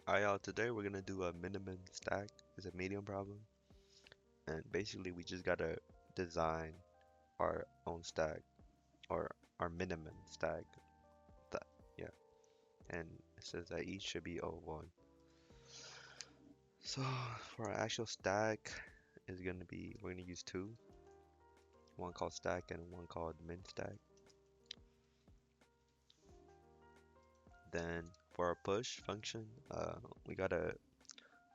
Alright, y'all, today we're gonna do a minimum stack. It's a medium problem, and basically we just gotta design our own stack or our minimum stack. That, yeah, and it says that each should be O1. So for our actual stack is gonna be we're gonna use two, one called stack and one called min stack. Then for our push function, we gotta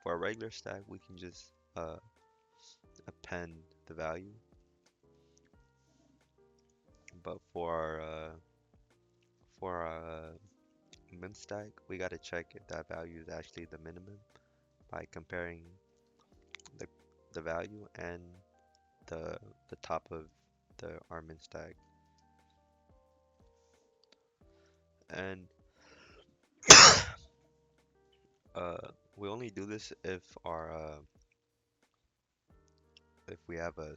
for a regular stack we can just append the value, but for our min stack, we gotta check if that value is actually the minimum by comparing the the value and the the top of the our min stack. And we only do this if we have uh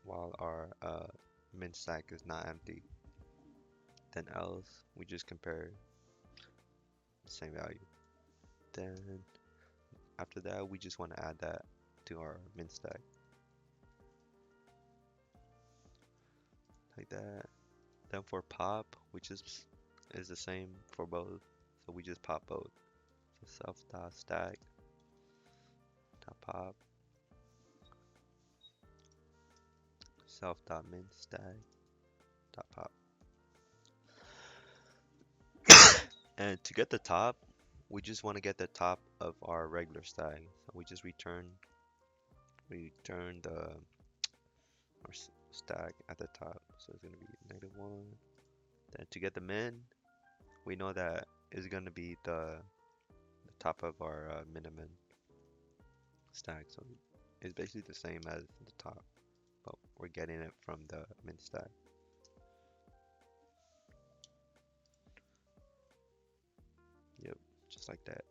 while our min stack is not empty. Then else we just compare the same value. Then after that we just want to add that to our min stack like that. Then for pop, which is the same for both, so we just pop both. So self dot stack dot pop, self dot min stack dot pop. And to get the top, we just want to get the top of our regular stack. So we just return the our stack at the top. So it's gonna be -1. Then to get the min, we know that is gonna be the top of our minimum stack. So it's basically the same as the top, but we're getting it from the min stack. Yep, just like that.